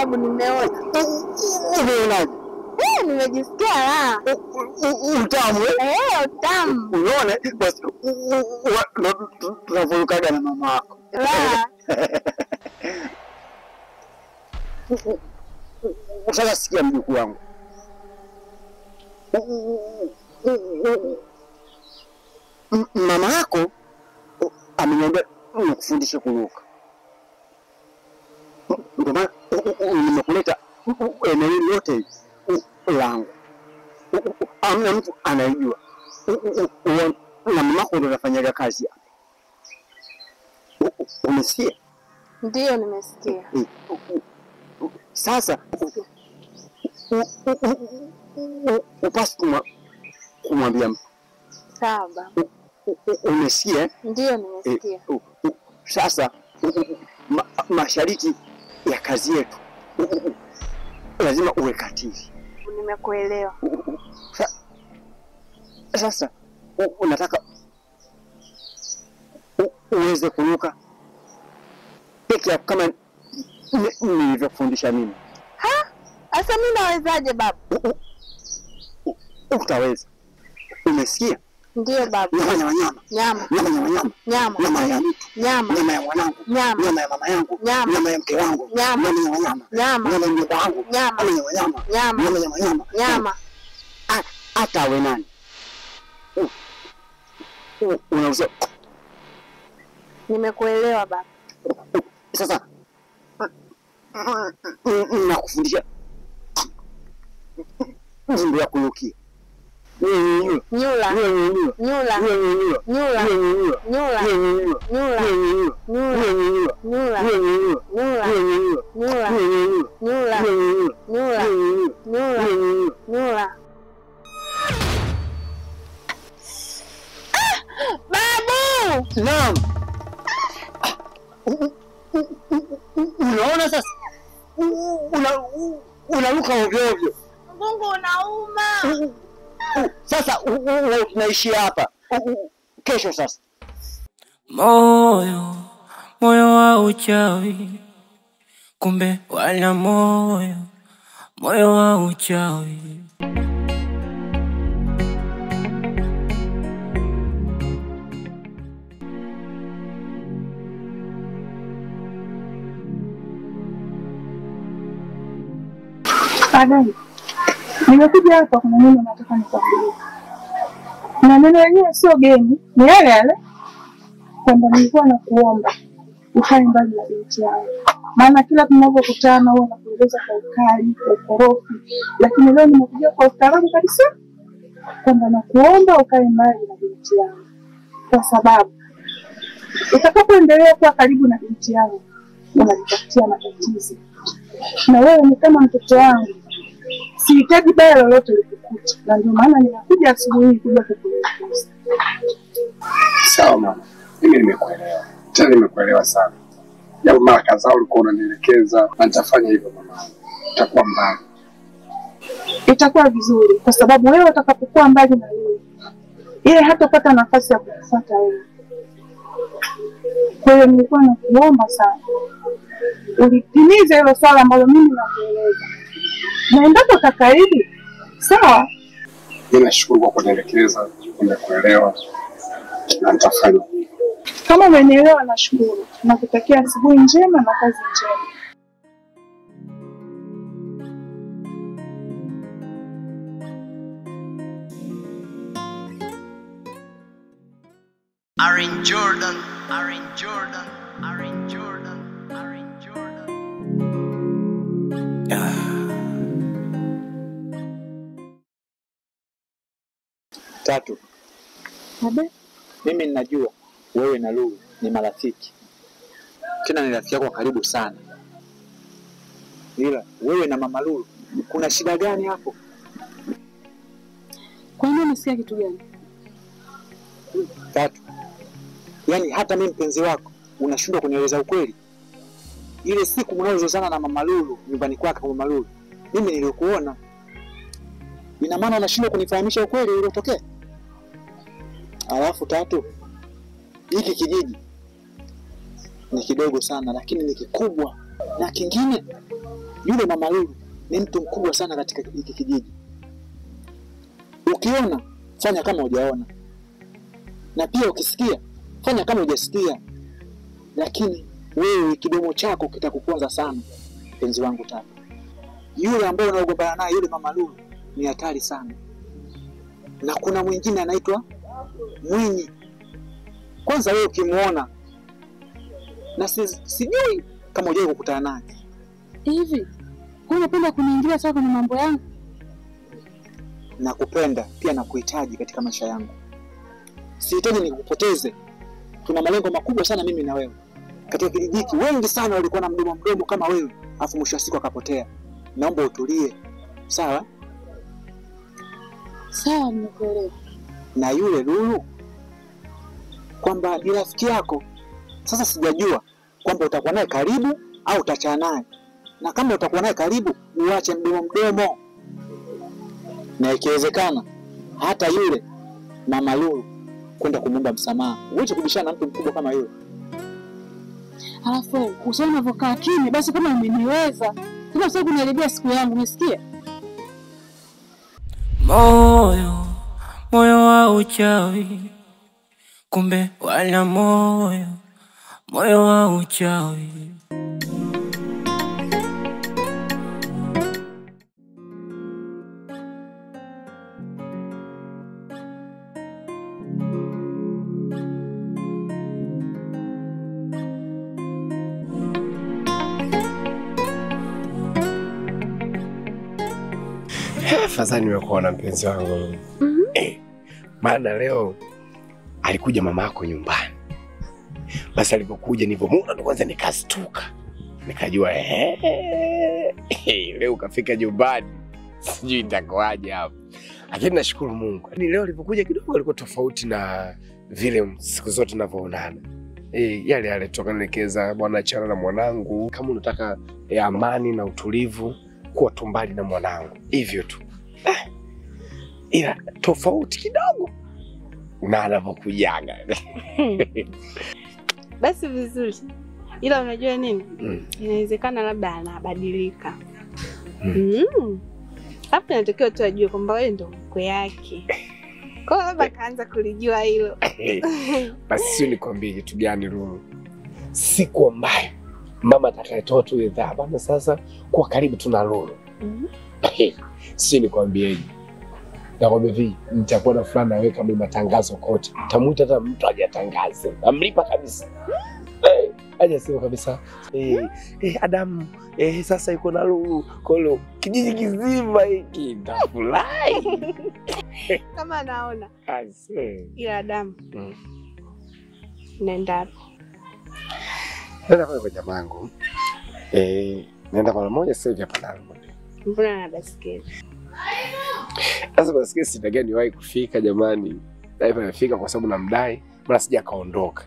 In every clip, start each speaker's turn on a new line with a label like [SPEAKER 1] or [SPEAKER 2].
[SPEAKER 1] babu, nimeona.
[SPEAKER 2] Umeonaje?
[SPEAKER 1] Nimejisikia la.
[SPEAKER 2] Utamu.
[SPEAKER 1] Utamu.
[SPEAKER 2] Unaona basi tunavurukaga na mama yako.
[SPEAKER 1] La.
[SPEAKER 2] Sasa sikia mjukuu wangu. Mama yako ameniambia nikufundishe kuruka. Ndio maana nimekuleta eneo lote langu. Amna mtu anajua. Na mama yako ndio anafanyaga kazi hapa. Umesikia?
[SPEAKER 1] Ndio nimesikia.
[SPEAKER 2] Sasa upasi kumwambia mtu.
[SPEAKER 1] Sawa.
[SPEAKER 2] Umesikia?
[SPEAKER 1] Ndio nimesikia.
[SPEAKER 2] Sasa mashariki ya kazi yetu lazima uwe katili.
[SPEAKER 1] Nimekuelewa.
[SPEAKER 2] Sasa unataka uweze kuruka peke yako kama nilivyofundisha mimi.
[SPEAKER 1] Sasa mimi nawezaje babu?
[SPEAKER 2] Utaweza. Umesikia?
[SPEAKER 1] Ndio babu.
[SPEAKER 2] Nyama.
[SPEAKER 1] Nyama.
[SPEAKER 2] Nyama ya mtu.
[SPEAKER 1] Nyama.
[SPEAKER 2] Nyama ya mwanangu.
[SPEAKER 1] Nyama.
[SPEAKER 2] Nyama ya mama yangu.
[SPEAKER 1] Nyama.
[SPEAKER 2] Nyama ya mke wangu.
[SPEAKER 1] Nyama.
[SPEAKER 2] Nyama.
[SPEAKER 1] Nyama.
[SPEAKER 2] Nyama ya mjomba wangu.
[SPEAKER 1] Nyama.
[SPEAKER 2] Nyama.
[SPEAKER 1] Nyama.
[SPEAKER 2] Hata awe nani. Unauza.
[SPEAKER 1] Nimekuelewa babu.
[SPEAKER 2] Sasa nakufundisha mambo ya kurukia.
[SPEAKER 1] Nyula. Babu!
[SPEAKER 2] Naam. Unaona sasa? Unaruka ovyo.
[SPEAKER 1] Mungu unauma.
[SPEAKER 2] Sasa tunaishi hapa. Kesho sasa.
[SPEAKER 3] Moyo wa uchawi, kumbe wala moyo wa uchawi.
[SPEAKER 4] Adai, nimekuja hapa kuna nini nataka nikwambie. Na neno lenyewe sio geni, ni yale yale. Kwamba nilikuwa nakuomba ukae mbali na binti yangu. Maana kila tunapokutana huwa nakueleza kwa ukali, kwa ukorofi, lakini leo nimekuja kwa ustaarabu kabisa. Kwamba nakuomba ukae mbali na binti yangu. Kwa sababu utakapoendelea kuwa karibu na binti yangu, unanitafutia matatizo. Na wewe ni kama mtoto wangu. Sihitaji baya lolote likukuta. Na ndio maana ninakuja asubuhi hii kuja kukueleza.
[SPEAKER 5] Sawa mama. Mimi nimekuelewa. Tena nimekuelewa sana. Japo mara kadhaa ulikuwa unanielekeza na nitafanya hivyo mama. Itakuwa mbali.
[SPEAKER 4] Itakuwa vizuri kwa sababu wewe utakapokuwa mbali na yeye, yeye hatapata nafasi ya kukufuata wewe. Kwa hiyo nilikuwa nakuomba sana ulitimize hilo swala ambalo mimi nakueleza. Na endapo utakaidi, sawa?
[SPEAKER 5] Mimi nashukuru kwa kunielekeza, nimekuelewa na nitafanya.
[SPEAKER 4] Kama umenielewa nashukuru. Nakutakia asubuhi njema na kazi njema.
[SPEAKER 6] Aaron Jordan.
[SPEAKER 2] Tatu.
[SPEAKER 4] Abe?
[SPEAKER 2] Mimi ninajua wewe na Lulu ni marafiki. Tena ni rafiki yako karibu sana. Ila wewe na mama Lulu kuna shida gani hapo?
[SPEAKER 4] Kwa nini unasikia kitu gani?
[SPEAKER 2] Tatu. Yaani hata mimi mpenzi wako unashindwa kunieleza ukweli. Ile siku mnazozana na mama Lulu nyumbani kwake kwa mama Lulu, mimi nilikuona. Ina maana unashindwa kunifahamisha ukweli uliotokea? Alafu Tatu, hiki kijiji ni kidogo sana lakini ni kikubwa. Na kingine Yule mama Lulu ni mtu mkubwa sana katika hiki kijiji. Ukiona fanya kama hujaona, na pia ukisikia fanya kama hujasikia, lakini wewe kidomo chako kitakuponza sana mpenzi wangu Tatu. Yule ambaye unaogombana naye yule mama Lulu ni hatari sana. Na kuna mwingine anaitwa Mwinyi. Kwanza wewe ukimuona, na sijui kama hujawahi kukutana naye.
[SPEAKER 4] Hivi unapenda kuniingilia sana kwenye mambo yangu?
[SPEAKER 2] Nakupenda pia na kuhitaji katika maisha yangu. Sihitaji nikupoteze. Tuna malengo makubwa sana mimi na wewe. Katika kijiji hiki wengi sana walikuwa na mdomo kama wewe, afu mwisho wa siku akapotea. Naomba utulie. Sawa?
[SPEAKER 4] Sawa, nimekuelewa.
[SPEAKER 2] Na yule Lulu kwamba ni rafiki yako. Sasa sijajua kwamba utakuwa naye karibu au utachana naye. Na kama utakuwa naye karibu, uache mdomo. Na ikiwezekana hata yule mama Lulu kwenda kumwomba msamaha. Uache kubishana na mtu mkubwa kama yule.
[SPEAKER 4] Alafu usione unavokaa kimya, basi kama umeniweza. Kama sasa kuniharibia siku yangu, umesikia?
[SPEAKER 3] Moyo wa uchawi, kumbe wala moyo wa uchawi.
[SPEAKER 5] Fadhali nimekuona mpenzi wangu. Maana leo alikuja mama yako nyumbani. Basi alipokuja nilipomuona kwanza nikastuka. Nikajua leo kafika nyumbani. Sijui itakuwaje hapo. Lakini nashukuru Mungu. Leo alipokuja kidogo alikuwa tofauti na vile siku zote tunavyoonana. Yale toka nielekeza bwana achana na mwanangu. Kama unataka amani na utulivu, kuwa tumbali na mwanangu. Hivyo tu. Ila tofauti kidogo na anapokujaga.
[SPEAKER 1] Basi vizuri. Ila unajua nini? Inawezekana labda anabadilika. Hapo natakiwa tu ajue kwamba wewe ndo mkwe yake. Kwa labda kaanza kulijua hilo.
[SPEAKER 5] Basi sio nikwambie kitu gani Lulu. Siku ambayo mama atakayetoa tu ile dhahabu sasa kwa karibu tuna Lulu. Sio nikwambie. Nakwambia hivi, nitakuwa na fulani nawe kama matangazo kote. Tamuita hata mtu hajatangaza. Amlipa kabisa. Aje sio kabisa. Adam, sasa yuko na Lulu. Kolo kijiji kizima hiki ndafurahi.
[SPEAKER 1] Kama naona.
[SPEAKER 5] Ase.
[SPEAKER 1] Ila Adam. Nenda.
[SPEAKER 5] Nenda kwa jamaa wangu. Nenda kwa mmoja sasa hivi hapa ndani.
[SPEAKER 1] Mbona na basikeli?
[SPEAKER 5] Sasa basikeli sitakia niwahi kufika jamani. Daiva nafika kwa sababu namdai, mbona sija kaondoka.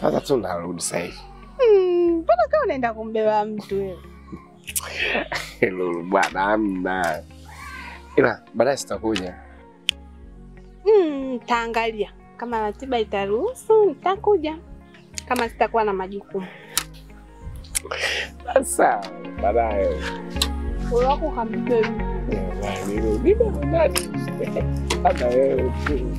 [SPEAKER 5] Sasa tu narudi sasa hivi.
[SPEAKER 1] Mbona kama unaenda kumbeba mtu wewe?
[SPEAKER 5] Lulu bwana amna. Ila baadaye sitakuja.
[SPEAKER 1] Taangalia. Kama ratiba itaruhusu nitakuja. Kama sitakuwa na majukumu.
[SPEAKER 5] Sasa baadaye.
[SPEAKER 1] Wako kambe.
[SPEAKER 5] Ndio nani? Hata wewe tu.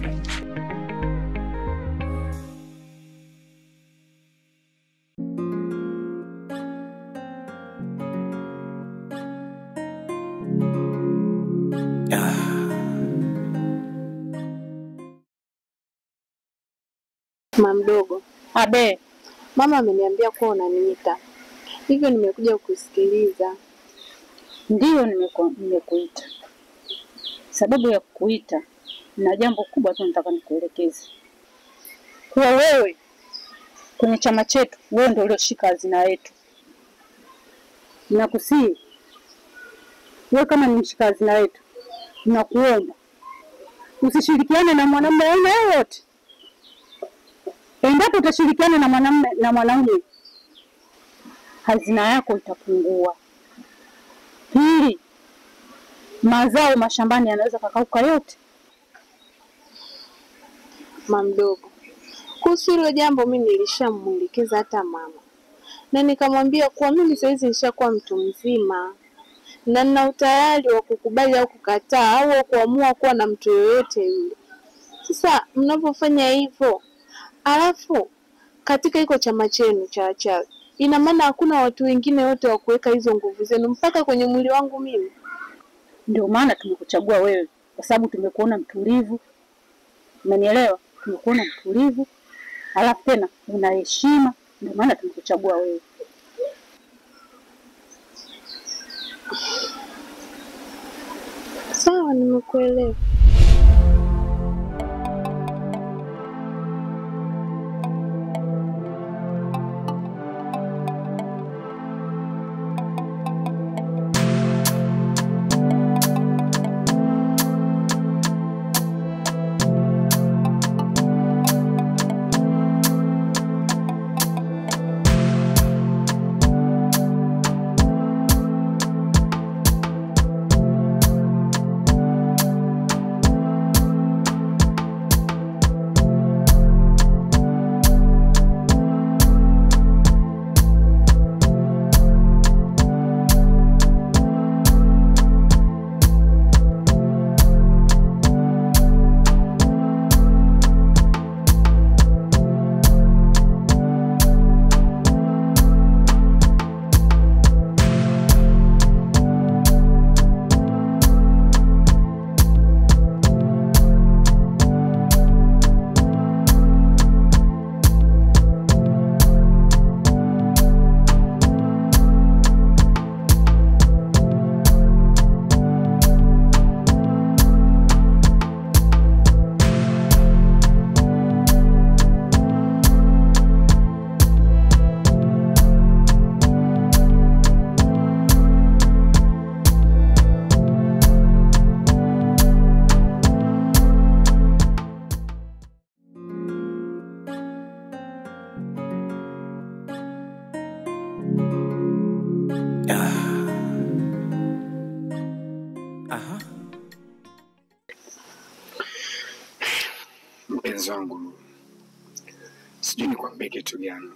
[SPEAKER 1] Mama mdogo.
[SPEAKER 4] Abe,
[SPEAKER 1] Mama ameniambia kuwa unaniita. Hivyo nimekuja kukusikiliza.
[SPEAKER 4] ndio nimekuita. Sababu ya kukuita na jambo kubwa tu nataka nikuelekeze. Kwa wewe kwenye chama chetu, wewe ndio ulioshika hazina yetu. Nakusihi wewe kama ni mshika hazina yetu, nakuomba usishirikiane na mwanamume yoyote. Endapo utashirikiana na mwanamume na mwanaume, hazina yako itapungua. Pili, mazao mashambani yanaweza kakauka yote.
[SPEAKER 1] Mama mdogo. Kuhusu hilo jambo mimi nilishamuelekeza hata mama. na nikamwambia kuwa mimi saizi nishakuwa mtu mzima na nina utayari wa kukubali au kukataa au kuamua kuwa na mtu yoyote yule. Sasa mnapofanya hivyo, alafu katika iko chama chenu cha wachawi, ina maana hakuna watu wengine wote wa kuweka hizo nguvu zenu mpaka kwenye mwili wangu mimi.
[SPEAKER 6] Ndio maana tumekuchagua wewe, kwa sababu tumekuona mtulivu. Umenielewa? Tumekuona mtulivu, alafu tena una heshima, ndio maana tumekuchagua wewe.
[SPEAKER 1] Sawa, nimekuelewa.
[SPEAKER 5] Mpenzi wangu, sijui nikwambie kitu gani,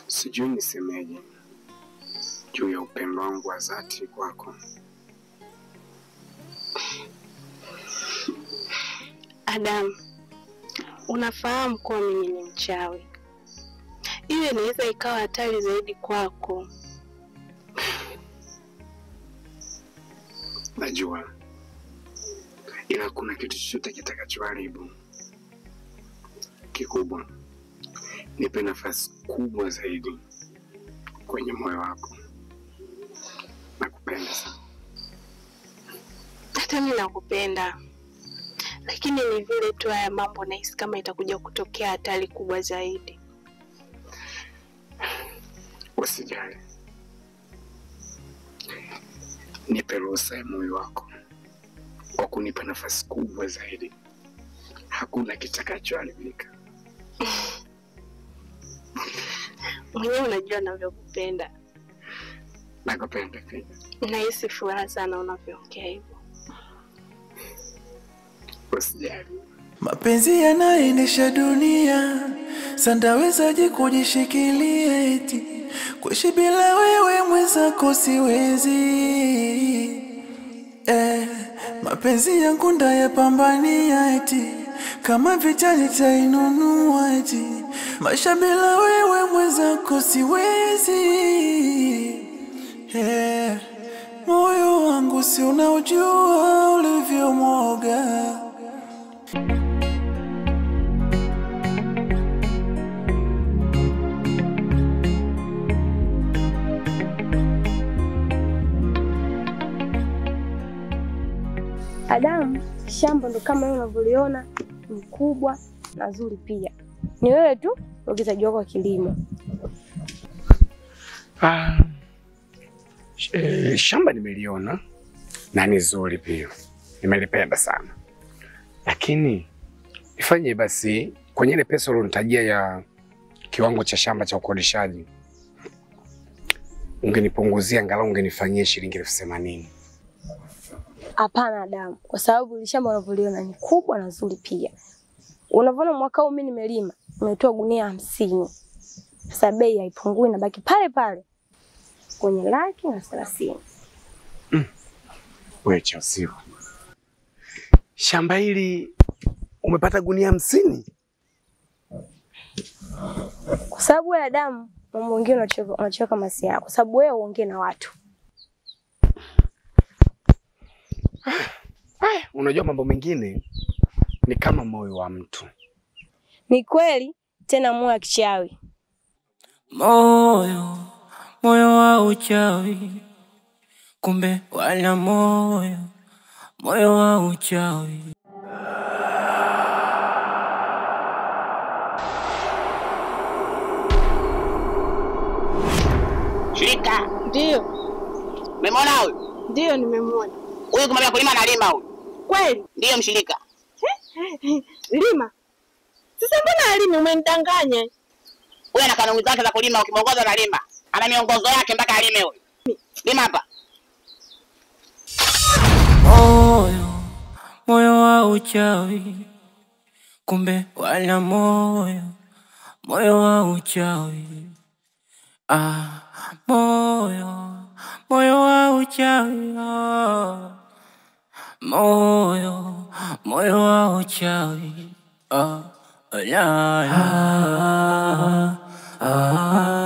[SPEAKER 5] sijui nisemeje juu ya upendo wangu wa dhati kwako.
[SPEAKER 1] Adam, unafahamu kuwa mimi ni mchawi. Hiyo inaweza ikawa hatari zaidi kwako.
[SPEAKER 5] Najua, ila kuna kitu chochote kitakachoharibu. Kikubwa, nipe nafasi kubwa zaidi kwenye moyo wako. Nakupenda sana.
[SPEAKER 1] Hata mimi nakupenda. Lakini ni vile tu haya mambo nahisi kama itakuja kutokea hatari kubwa zaidi.
[SPEAKER 5] Usijali. Nipe ruhusa ya moyo wako kwa kunipa nafasi kubwa zaidi. Hakuna kitakachoharibika.
[SPEAKER 1] Mwenyewe unajua ninavyokupenda.
[SPEAKER 5] Nakupenda pia.
[SPEAKER 1] Nahisi furaha sana unavyoongea hivyo.
[SPEAKER 5] Usijali.
[SPEAKER 3] Mapenzi yanaendesha dunia, sandawezaje kujishikilia eti kuishi bila wewe mwenzako siwezi. Mapenzi yangu ndayapambania eti kama vita nitainunua eti maisha bila wewe mwenzako siwezi. Moyo wangu si unaujua ulivyo mwoga.
[SPEAKER 7] Adam, shamba ndo kama unavyoliona, mkubwa na zuri pia. Ni wewe tu uwekezaji wako wa kilimo.
[SPEAKER 5] Shamba nimeliona na ni zuri pia. Nimelipenda sana. Lakini ifanye basi kwenye ile pesa ulonitajia ya kiwango cha shamba cha ukodishaji, ungenipunguzia angalau ungenifanyia shilingi 80,000.
[SPEAKER 7] Hapana Adam, kwa sababu ile shamba unavyoliona ni kubwa na zuri pia. Unavyoona mwaka huu mimi nimelima, nimetoa gunia 50. Sasa bei haipungui, inabaki pale pale kwenye 130,000.
[SPEAKER 5] Wewe Chelsea, shamba hili umepata gunia 50?
[SPEAKER 7] Kwa sababu ya damu, mambo mengine unachoka masia, kwa sababu wewe uongee na watu.
[SPEAKER 5] Unajua mambo mengine ni kama moyo wa mtu.
[SPEAKER 7] Ni kweli, tena moyo wa kichawi.
[SPEAKER 3] Moyo wa uchawi, kumbe wala moyo wa uchawi.
[SPEAKER 8] Shirika.
[SPEAKER 1] Ndio.
[SPEAKER 8] Umemwona huyu?
[SPEAKER 1] Ndio nimemwona.
[SPEAKER 8] Huyu kumwambia kulima analima huyu.
[SPEAKER 1] Kweli?
[SPEAKER 8] Ndio mshirika.
[SPEAKER 1] Lima. Sasa mbona alimi umenidanganya?
[SPEAKER 8] Huyu ana kanuni zake za kulima, ukimwongoza analima. Ana miongozo yake mpaka alime huyu. Lima hapa.
[SPEAKER 3] Moyo wa uchawi, kumbe wala moyo wa uchawi. Moyo wa uchawi, moyo wa uchawi. La la.